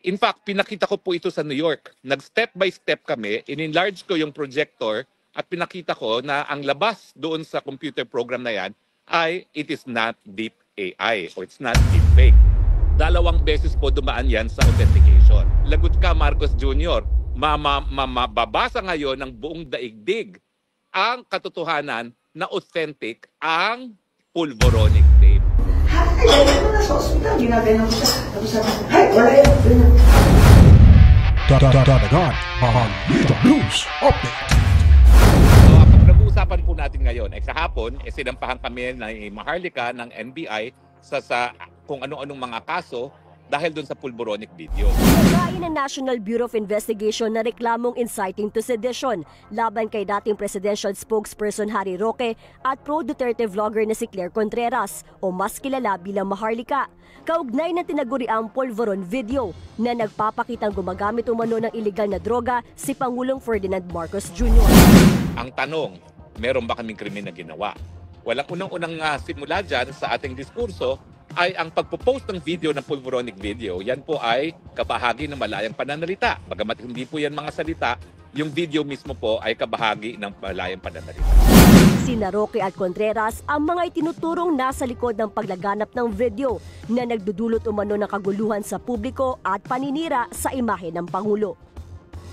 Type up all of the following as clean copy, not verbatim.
In fact, pinakita ko po ito sa New York. Nag-step by step kami, in-enlarge ko yung projector at pinakita ko na ang labas doon sa computer program na yan ay it is not deep AI or it's not deep fake. Dalawang beses po dumaan yan sa authentication. Lagot ka, Marcos Jr. Mababasa ngayon ng buong daigdig ang katotohanan na authentic ang pulvoronic tape. Ay, dahil ko na sa ospital, ginaganon ko siya. Tapos sabi ko, ay, wala yan. Dadagan ang Bida News Update. So, ang pag-uusapan po natin ngayon ay kahapon, sinampahan kami ng Maharlika ng NBI sa kung ano-anong mga kaso dahil doon sa pulboronic video. Naghain ng National Bureau of Investigation na reklamong inciting to sedition laban kay dating presidential spokesperson Harry Roque at pro-Duterte vlogger na si Claire Contreras o mas kilala bilang Maharlika. Kaugnay ng tinaguriang Polvoron video na nagpapakitang gumagamit umano ng iligal na droga si Pangulong Ferdinand Marcos Jr. Ang tanong, meron ba kaming krimen na ginawa? Walang unang-unang simula dyan sa ating diskurso ay ang pagpo-post ng video ng pulvoronic video. Yan po ay kabahagi ng malayang pananalita. Bagamat hindi po yan mga salita, yung video mismo po ay kabahagi ng malayang pananalita. Sina Roque at Contreras ang mga itinuturong nasa likod ng paglaganap ng video na nagdudulot umano ng kaguluhan sa publiko at paninira sa imahe ng Pangulo.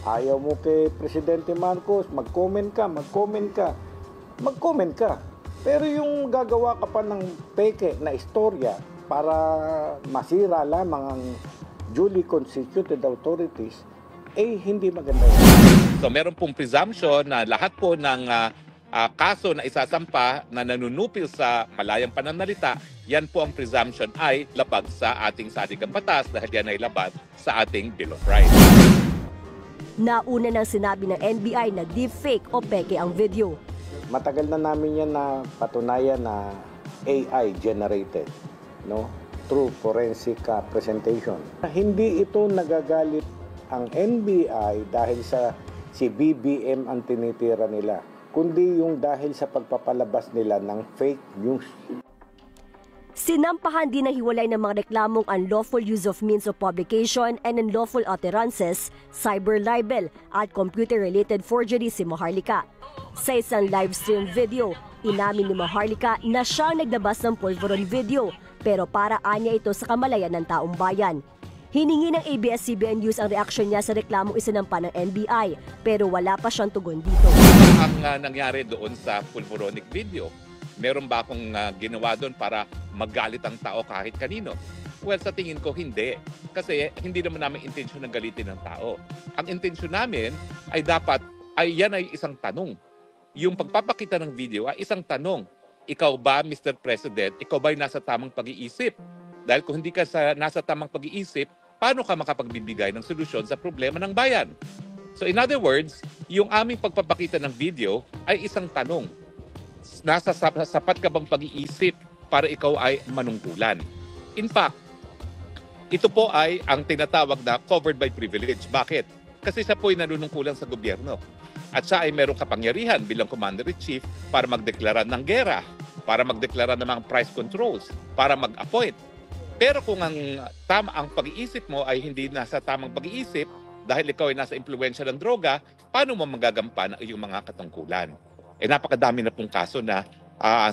Ayaw mo kay Presidente Marcos, mag-comment ka. Pero yung gagawa ka pa ng peke na istorya para masira lamang ang duly constituted authorities, hindi maganda yan. So meron pong presumption na lahat po ng kaso na isasampa na nanunupil sa malayang pananalita, yan po ang presumption ay labag sa ating saligang batas dahil yan ay labag sa ating Bill of Rights. Nauna nang sinabi ng NBI na deepfake o peke ang video. Matagal na namin yan na patunayan na AI generated, no? Through forensic presentation. Hindi ito nagagalit ang NBI dahil sa si BBM ang tinitira nila, kundi yung dahil sa pagpapalabas nila ng fake news. Sinampahan din na hiwalay ng mga reklamong unlawful use of means of publication and unlawful utterances, cyber libel at computer-related forgery si Maharlika. Sa isang live stream video, inamin ni Maharlika na siya naglabas ng Polvoron video pero para anya ito sa kamalayan ng taong bayan. Hiningi ng ABS-CBN News ang reaksyon niya sa reklamong isinampa ng NBI pero wala pa siyang tugon dito. Ang nangyari doon sa pulvoronic video, meron ba akong ginawa doon para magalit ang tao kahit kanino? Well, sa tingin ko hindi. Kasi hindi naman namin intensyon na galitin ng tao. Ang intensyon namin ay dapat, yan ay isang tanong. Yung pagpapakita ng video ay isang tanong. Ikaw ba, Mr. President, ikaw ba ay nasa tamang pag-iisip? Dahil kung hindi ka nasa tamang pag-iisip, paano ka makapagbibigay ng solusyon sa problema ng bayan? So in other words, yung aming pagpapakita ng video ay isang tanong. Nasa sapat ka bang pag-iisip para ikaw ay manungkulan? In fact, ito po ay ang tinatawag na covered by privilege. Bakit? Kasi siya po ay nanunungkulan sa gobyerno. At siya ay merong kapangyarihan bilang Commander-in-Chief para magdeklara ng gera, para magdeklara ng mga price controls, para mag-appoint. Pero kung ang pag-iisip mo ay hindi nasa tamang pag-iisip dahil ikaw ay nasa impluwensya ng droga, paano mo magagampan ang iyong mga katungkulan? Napakadami na pong kaso na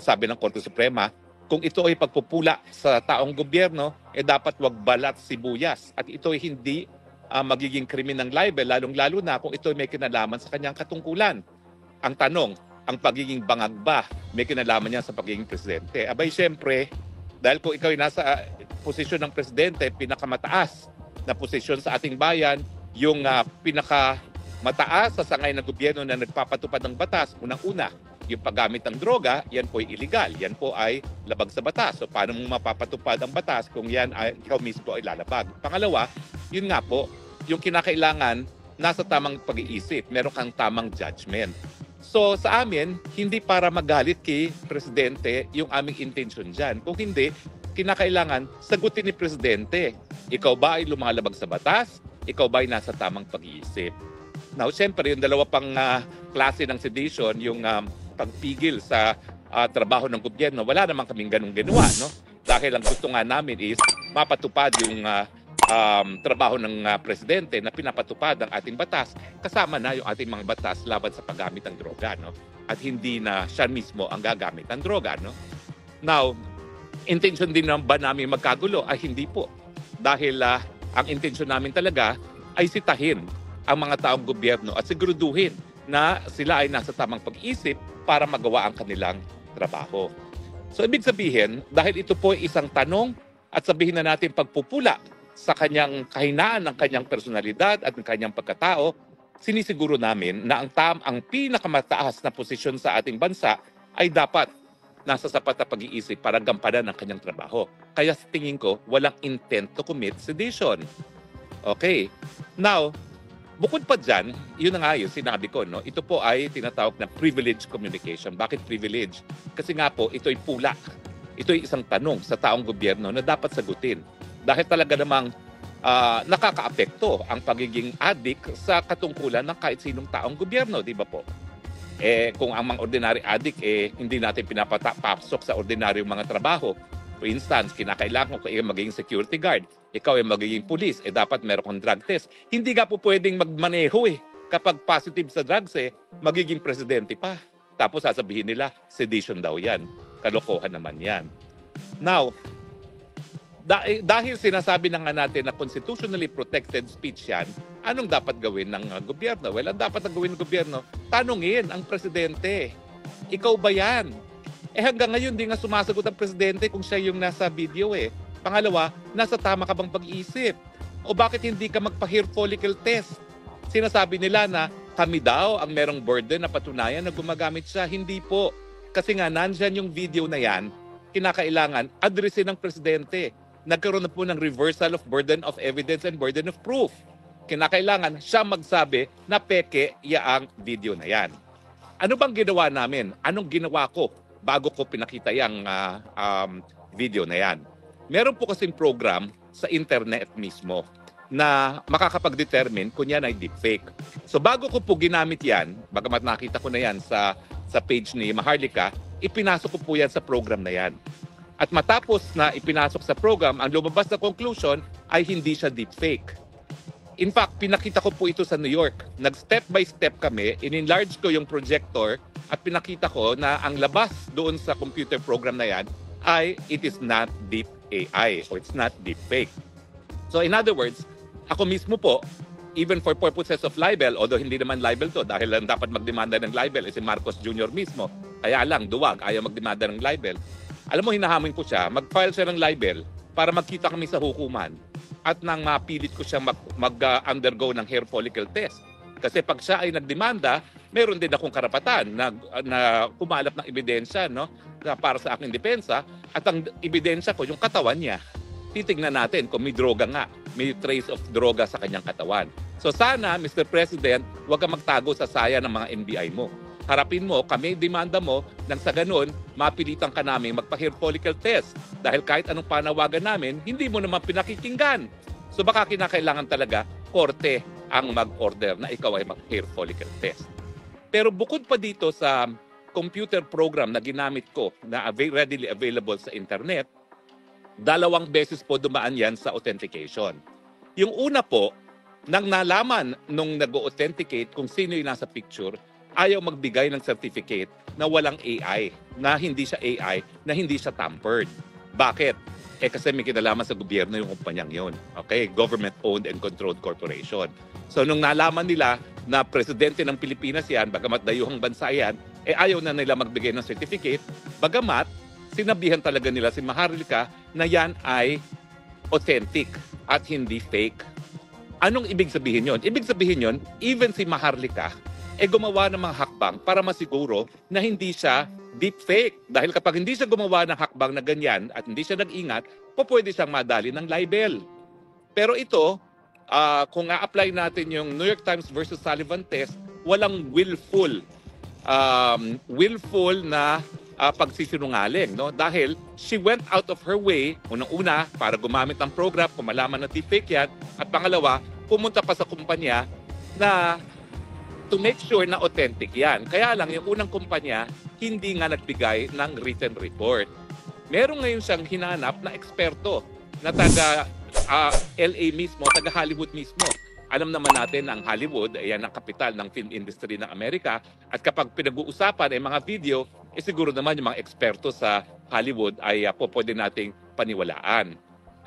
sabi ng Korte Suprema, kung ito ay pagpupula sa taong gobyerno, dapat wag balat sibuyas. At ito ay hindi magiging krimen ng libel, lalong-lalo na kung ito ay may kinalaman sa kanyang katungkulan. Ang tanong, ang pagiging bangag ba may kinalaman niya sa pagiging presidente? Abay, siyempre, dahil kung ikaw ay nasa posisyon ng presidente, pinakamataas na posisyon sa ating bayan, yung pinakamataas sa sangay ng gobyerno na nagpapatupad ng batas, unang-una, yung paggamit ng droga, yan po ay illegal. Yan po ay labag sa batas. So paano mo mapapatupad ang batas kung yan ay ikaw mismo ay lalabag? Pangalawa, yun nga po, yung kinakailangan nasa tamang pag-iisip. Meron kang tamang judgment. So sa amin, hindi para magalit kay Presidente yung aming intention dyan. Kung hindi, kinakailangan sagutin ni Presidente. Ikaw ba ay lumalabag sa batas? Ikaw ba ay nasa tamang pag-iisip? Now, siyempre, yung dalawa pang klase ng sedition, yung pagpigil sa trabaho ng gobyerno, wala naman kaming ganung ginawa, no? Dahil ang gusto nga namin is mapatupad yung trabaho ng presidente na pinapatupad ang ating batas, kasama na yung ating mga batas laban sa paggamit ng droga, no? At hindi na siya mismo ang gagamit ng droga, no? Now, intention din ba namin magkagulo? Ay hindi po. Dahil ang intention namin talaga ay sitahin ang mga taong gobyerno at siguraduhin na sila ay nasa tamang pag-iisip para magawa ang kanilang trabaho. So ibig sabihin, dahil ito po ay isang tanong at sabihin na natin pagpupula sa kanyang kahinaan ng kanyang personalidad at ng kanyang pagkatao, sinisiguro namin na ang pinakamataas na posisyon sa ating bansa ay dapat nasa sapat na pag-iisip para gampanan ang kanyang trabaho. Kaya sa tingin ko, walang intent to commit sedition. Okay. Now, bukod pa dyan, yun na nga yun, sinabi ko, no? Ito po ay tinatawag na privilege communication. Bakit privilege? Kasi nga po, ito ay pula. Ito ay isang tanong sa taong gobyerno na dapat sagutin. Dahil talaga namang nakakaapekto ang pagiging addict sa katungkulan ng kahit sinong taong gobyerno, di ba po? Kung ang mga ordinary addict, hindi natin pinapapasok sa ordinaryong mga trabaho. For instance, kinakailangan ko magiging security guard. Ikaw ay magiging police, dapat meron kang drug test. Hindi ka po pwedeng magmaneho kapag positive sa drugs, magiging presidente pa. Tapos sasabihin nila, sedition daw yan. Kalokohan naman yan. Now, dahil sinasabi na nga natin na constitutionally protected speech yan, anong dapat gawin ng gobyerno? Well, ang dapat gawin ng gobyerno, tanungin ang presidente. Ikaw ba yan? Hanggang ngayon, di nga sumasagot ang presidente kung siya yung nasa video Pangalawa, nasa tama ka bang pag-iisip? O bakit hindi ka magpa-hair follicle test? Sinasabi nila na kami daw ang merong burden na patunayan na gumagamit siya. Hindi po. Kasi nga, nandyan yung video na yan, kinakailangan addressin ng presidente. Nagkaroon na po ng reversal of burden of evidence and burden of proof. Kinakailangan siya magsabi na peke yaang video na yan. Ano bang ginawa namin? Anong ginawa ko bago ko pinakita yung video na yan? Meron po kasing program sa internet mismo na makakapag-determine kung yan ay deepfake. So bago ko po ginamit yan, bagamat nakita ko na yan sa page ni Maharlika, ipinasok ko po yan sa program na yan. At matapos na ipinasok sa program, ang lumabas na conclusion ay hindi siya deepfake. In fact, pinakita ko po ito sa New York. Nag-step by step kami, in-enlarge ko yung projector at pinakita ko na ang labas doon sa computer program na yan ay it is not deep AI or it's not deepfake. So in other words, ako mismo po, even for purposes of libel, although hindi naman libel to dahil lang dapat magdemanda ng libel si Marcos Jr. mismo. Kaya lang, duwag, ayaw magdemanda ng libel. Alam mo, hinahamon ko siya, mag-file siya ng libel para magkita kami sa hukuman at nang mapilit ko siya mag-undergo ng hair follicle test. Kasi pag siya ay nagdemanda, meron din akong karapatan na kumalap ng ebidensya, no, para sa aking depensa, at ang ebidensya ko, yung katawan niya. Titignan natin kung may droga nga, may trace of droga sa kanyang katawan. So sana, Mr. President, huwag kang magtago sa saya ng mga NBI mo. Harapin mo, kami demanda mo, nang sa ganun, mapilitan ka namin magpa-hair follicle test. Dahil kahit anong panawagan namin, hindi mo naman pinakikinggan. So baka kinakailangan talaga, korte ang mag-order na ikaw ay mag-hair follicle test. Pero bukod pa dito sa computer program na ginamit ko na readily available sa internet, 2 beses po dumaan yan sa authentication. Yung una po, nang nalaman nung nag-authenticate kung sino yung nasa picture, ayaw magbigay ng certificate na walang AI, na hindi siya AI, na hindi siya tampered. Bakit? Kasi may kinalaman sa gobyerno yung kumpanyang yun. Okay? Government-owned and controlled corporation. So nung nalaman nila na presidente ng Pilipinas yan, bagamat dayuhang bansa yan, ayaw na nila magbigay ng certificate, bagamat sinabihan talaga nila si Maharlika na yan ay authentic at hindi fake. Anong ibig sabihin yon? Ibig sabihin yon, even si Maharlika gumawa ng mga hakbang para masiguro na hindi siya deepfake. Dahil kapag hindi siya gumawa ng hakbang na ganyan at hindi siya nag-ingat, pwede siyang madali ng libel. Pero ito, kung a-apply natin yung New York Times versus Sullivan test, walang willful na pagsisinungaling, no? Dahil she went out of her way, unang-una, para gumamit ng program, kung malaman na deepfake yan, at pangalawa, pumunta pa sa kumpanya na to make sure na authentic yan. Kaya lang, yung unang kumpanya, hindi nga nagbigay ng written report. Meron ngayon siyang hinanap na eksperto na taga LA mismo, taga Hollywood mismo. Alam naman natin ang Hollywood, ayan ang kapital ng film industry ng Amerika. At kapag pinag-uusapan ay mga video, siguro naman yung mga eksperto sa Hollywood ay pwede nating paniwalaan.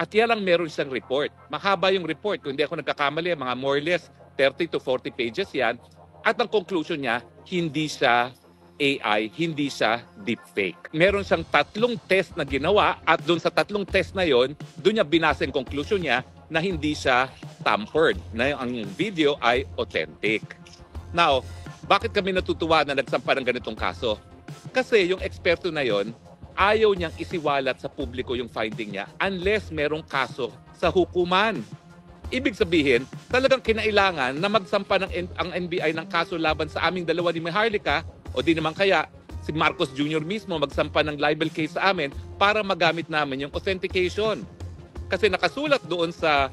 At yan lang meron siyang report. Mahaba yung report. Kung hindi ako nagkakamali, mga more or less 30 to 40 pages yan. At ang conclusion niya, hindi siya AI, hindi siya deepfake. Meron siyang 3 test na ginawa at doon sa 3 test na yon, doon niya binasa yung conclusion niya na hindi siya tampered, na ang video ay authentic. Now, bakit kami natutuwa na nagsampa ng ganitong kaso? Kasi yung eksperto na yon, ayaw niyang isiwalat sa publiko yung finding niya unless merong kaso sa hukuman. Ibig sabihin, talagang kinailangan na magsampa ang NBI ng kaso laban sa aming dalawa ni Maharlika o di naman kaya si Marcos Jr. mismo magsampa ng libel case sa amin para magamit namin yung authentication. Kasi nakasulat doon sa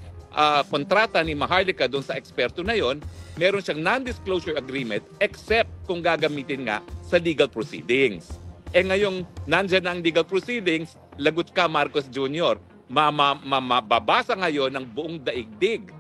kontrata ni Maharlika doon sa eksperto na yon, meron siyang non-disclosure agreement except kung gagamitin nga sa legal proceedings. Ngayong nandyan ang legal proceedings, lagot ka Marcos Jr. Mababasa ngayon ng buong daigdig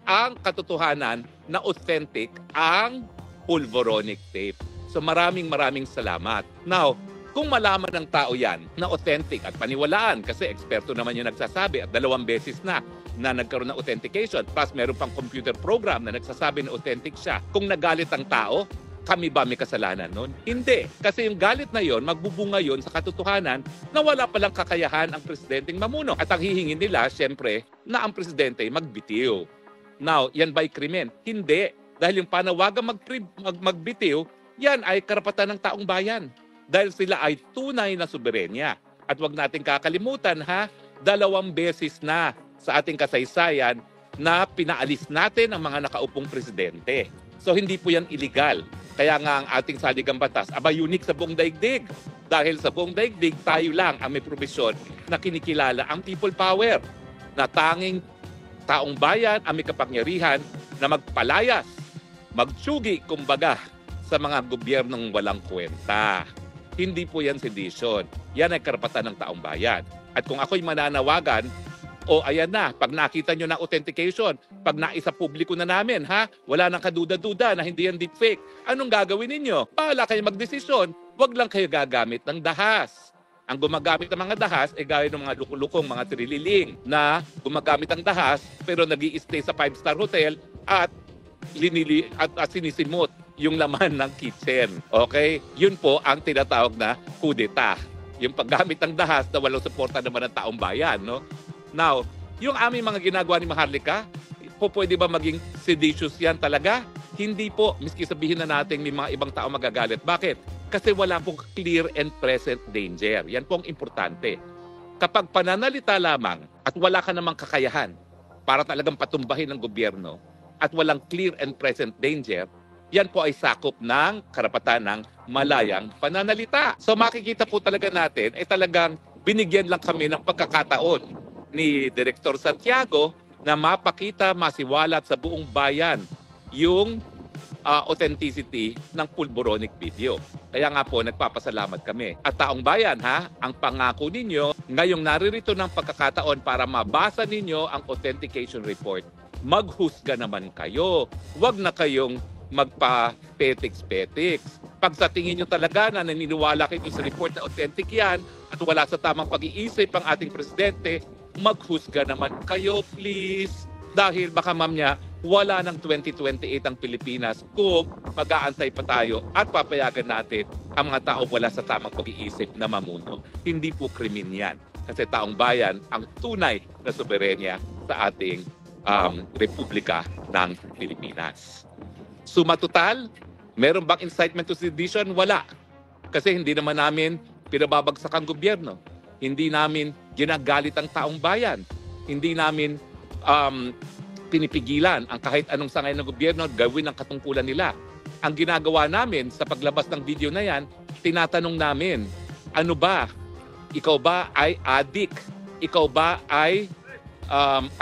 ang katotohanan na authentic ang pulvoronic tape. So maraming salamat. Now, kung malaman ng tao yan na authentic at paniwalaan, kasi eksperto naman yung nagsasabi at 2 beses na nagkaroon ng authentication, plus meron pang computer program na nagsasabi na authentic siya. Kung nagalit ang tao, kami ba may kasalanan nun? Hindi. Kasi yung galit na yon, magbubunga yon sa katotohanan na wala palang kakayahan ang presidenteng mamuno. At ang hihingin nila, syempre, na ang presidente magbitiw. Now, yan ba'y krimen? Hindi. Dahil yung panawagang magbitiw, yan ay karapatan ng taong bayan. Dahil sila ay tunay na soberenya. At wag natin kakalimutan 2 beses na sa ating kasaysayan na pinaalis natin ang mga nakaupong presidente. So hindi po yan illegal. Kaya nga ang ating saligang batas, unique sa buong daigdig. Dahil sa buong daigdig, tayo lang ang may probisyon na kinikilala ang people power. Na tanging taong bayan ang may kapangyarihan na magpalayas, magtsugi, kumbaga, sa mga gobyernong walang kwenta. Hindi po yan sedition. Yan ay karapatan ng taong bayan. At kung ako'y mananawagan, ayan na, pag nakita nyo na authentication, pag naisa publiko na namin, wala nang kaduda-duda na hindi yan deepfake, anong gagawin ninyo? Bahala kayo magdesisyon, wag lang kayo gagamit ng dahas. Ang gumagamit ng mga dahas ay gaya ng mga lukulukong mga trililing na gumagamit ng dahas pero nag-i-stay sa 5-star hotel at sinisimot yung laman ng kitchen. Okay? Yun po ang tinatawag na kudeta. Yung paggamit ng dahas na walang suporta naman ng taong bayan. No? Now, yung aming mga ginagawa ni Maharlika, pwede ba maging seditious yan talaga? Hindi po, miski sabihin na natin may mga ibang tao magagalit. Bakit? Kasi wala pong clear and present danger. Yan po ang importante. Kapag pananalita lamang at wala ka namang kakayahan para talagang patumbahin ng gobyerno at walang clear and present danger, yan po ay sakop ng karapatan ng malayang pananalita. So makikita po talaga natin ay talagang binigyan lang kami ng pagkakataon ni Director Santiago na mapakita, masiwalat sa buong bayan yung authenticity ng pulboronic video. Kaya nga po, nagpapasalamat kami. At taong bayan, ang pangako ninyo, ngayong naririto ng pagkakataon para mabasa ninyo ang authentication report, maghusga naman kayo. Huwag na kayong magpa-petiks-petiks. Pag sa tingin nyo talaga na naniniwala kayo sa report na authentic yan at wala sa tamang pag-iisip ang ating presidente, maghusga naman kayo, please. Dahil baka mamaya, wala ng 2028 ang Pilipinas kung mag-aantay pa tayo at papayagan natin ang mga tao wala sa tamang pag-iisip na mamuno. Hindi po krimen yan. Kasi taong bayan ang tunay na soberenya sa ating Republika ng Pilipinas. Suma total, meron bang incitement to sedition? Wala. Kasi hindi naman namin pinababagsak ang gobyerno. Hindi namin ginagalit ang taong bayan. Hindi namin pinipigilan ang kahit anong sangay ng gobyerno gawin ang katungkulan nila. Ang ginagawa namin sa paglabas ng video na yan, tinatanong namin, ano ba? Ikaw ba ay addict? Ikaw ba ay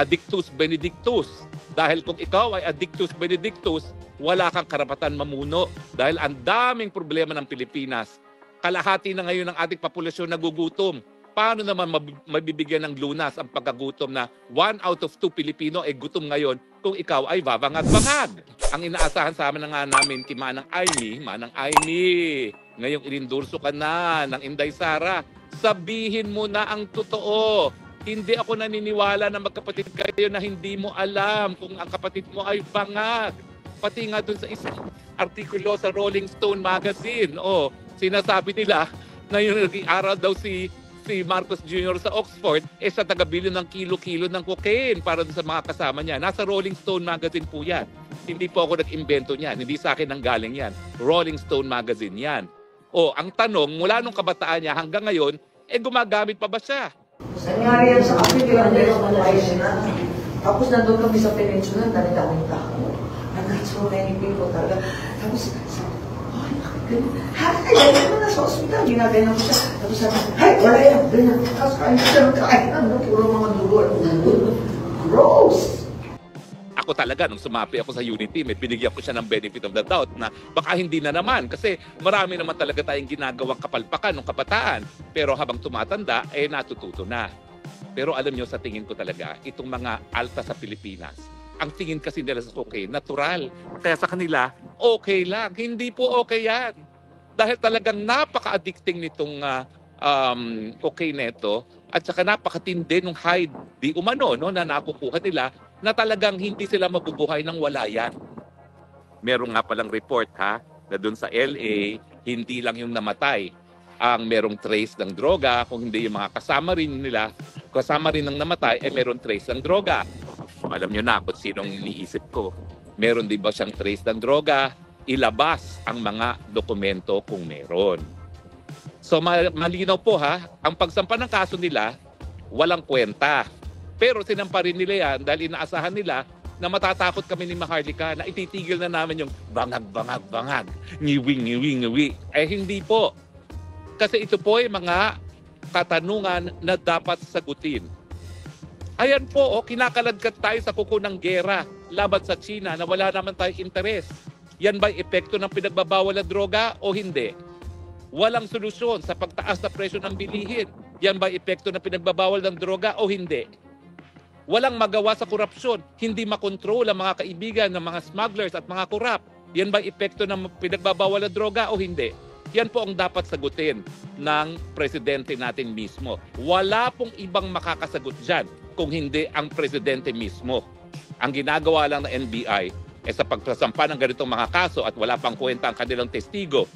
addictus benedictus? Dahil kung ikaw ay addictus benedictus, wala kang karapatan mamuno. Dahil ang daming problema ng Pilipinas. Kalahati na ngayon ng ating populasyon nagugutom. paano naman mabibigyan ng lunas ang pagkagutom na 1 out of 2 Pilipino ay gutom ngayon kung ikaw ay babangag-bangag? Ang inaasahan sa amin na nga namin kay Manang Aimee, ngayong inindurso ka na ng Inday Sara, sabihin mo na ang totoo. Hindi ako naniniwala na magkapatid kayo na hindi mo alam kung ang kapatid mo ay bangag. Pati nga dun sa isang artikulo sa Rolling Stone magazine, sinasabi nila na yung nag-aaral daw si Marcos Jr. sa Oxford, sa taga-bilyo ng kilo-kilo ng cocaine para sa mga kasama niya. Nasa Rolling Stone magazine po yan. Hindi po ako nag-imbento niyan. Hindi sa akin ang galing yan. Rolling Stone magazine yan. Ang tanong, mula nung kabataan niya hanggang ngayon, gumagamit pa ba siya? Nangyari yan sa akin, ilang beses na tayo na. Tapos nandun kami sa peninsula, dami-daming tao. I got so many people talaga. Tapos, ganyan mo na sa ospital, ginaganyan ko siya. Tapos sabi, wala yan, ganyan. Tapos kain ko siya ng kain, puro mga dugo. Gross! Ako talaga, nung sumapi ako sa Unity, binigyan ko siya ng benefit of the doubt na baka hindi na naman kasi marami naman talaga tayong ginagawang kapalpakan ng kabataan. Pero habang tumatanda, natututo na. Pero alam nyo, sa tingin ko talaga, itong mga alta sa Pilipinas, ang tingin kasi nila sa cocaine, natural. Kaya sa kanila, okay lang. Hindi po okay yan. Dahil talagang napaka-addicting nitong cocaine neto at saka napakatindi nung high di umano na nakukuha nila na talagang hindi sila mabubuhay nang wala yan. Meron nga palang report na doon sa LA, hindi lang yung namatay ang merong trace ng droga, kung hindi yung mga kasama rin ng namatay, meron trace ng droga. Alam nyo na kung sinong iniisip ko. Meron din ba siyang trace ng droga? Ilabas ang mga dokumento kung meron. So malinaw po ang pagsampa ng kaso nila, walang kwenta. Pero sinampa rin nila yan dahil inaasahan nila na matatakot kami ni Maharlika na ititigil na namin yung bangag, ngiwi. Hindi po. Kasi ito po ay mga katanungan na dapat sagutin. Ayan po, kinakaladkad tayo sa kuko ng gera laban sa China na wala naman tayong interes. Yan ba'y epekto ng pinagbabawal na droga o hindi? Walang solusyon sa pagtaas na presyo ng bilihin. Yan ba'y epekto ng pinagbabawal ng droga o hindi? Walang magawa sa korupsyon. Hindi makontrol ang mga kaibigan ng mga smugglers at mga korap. Yan ba'y epekto ng pinagbabawal na droga o hindi? Yan po ang dapat sagutin ng presidente natin mismo. Wala pong ibang makakasagot dyan kung hindi ang presidente mismo. Ang ginagawa lang ng NBI sa pagsasampa ng ganitong mga kaso at wala pang kwenta ang kanilang testigo,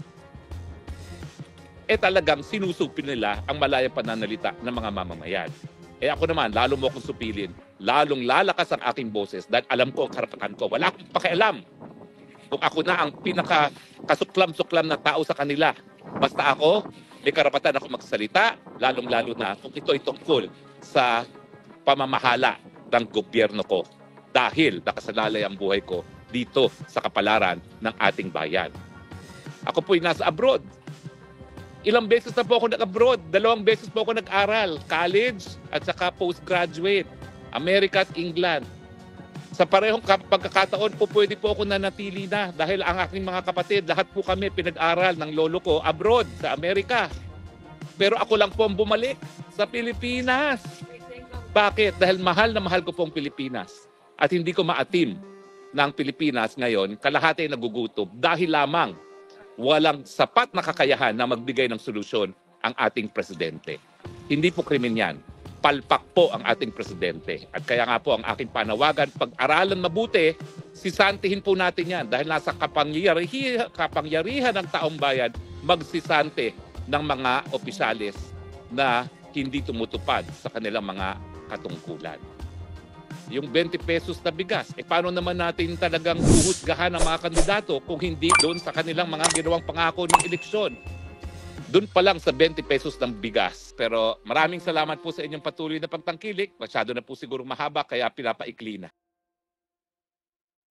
talagang sinusupil nila ang malayang pananalita ng mga mamamayan. Ako naman, lalo mo akong supilin, lalong lalakas ang aking boses dahil alam ko ang karapatan ko. Wala akong pakialam kung ako na ang pinaka-kasuklam-suklam na tao sa kanila. Basta ako, may karapatan ako magsalita, lalong-lalo na kung ito ay tungkol sa pamamahala ng gobyerno ko dahil nakasalalay ang buhay ko dito sa kapalaran ng ating bayan. Ako po'y nasa abroad. Ilang beses na po ako nag-abroad. 2 beses po ako nag-aral. College at saka postgraduate. America at England. Sa parehong pagkakataon po pwede po ako nanatili na dahil ang aking mga kapatid, lahat po kami pinag-aral ng lolo ko abroad sa Amerika. Pero ako lang po ang bumalik sa Pilipinas. Bakit? Dahil mahal na mahal ko po ang Pilipinas. At hindi ko maatim ng Pilipinas ngayon, kalahati ay nagugutom dahil lamang walang sapat na kakayahan na magbigay ng solusyon ang ating presidente. Hindi po krimen yan. Palpak po ang ating presidente. At kaya nga po ang aking panawagan, pag-aralan mabuti, sisantihin po natin yan dahil nasa kapangyarihan ng taong bayan magsisante ng mga opisyalis na hindi tumutupad sa kanilang mga katungkulan. Yung 20 pesos na bigas, paano naman natin talagang huhusgahan ang mga kandidato kung hindi doon sa kanilang mga ginawang pangako ng eleksyon? Doon pa lang sa 20 pesos ng bigas. Pero maraming salamat po sa inyong patuloy na pagtangkilik. Masyado na po siguro mahaba kaya pinapaikli na.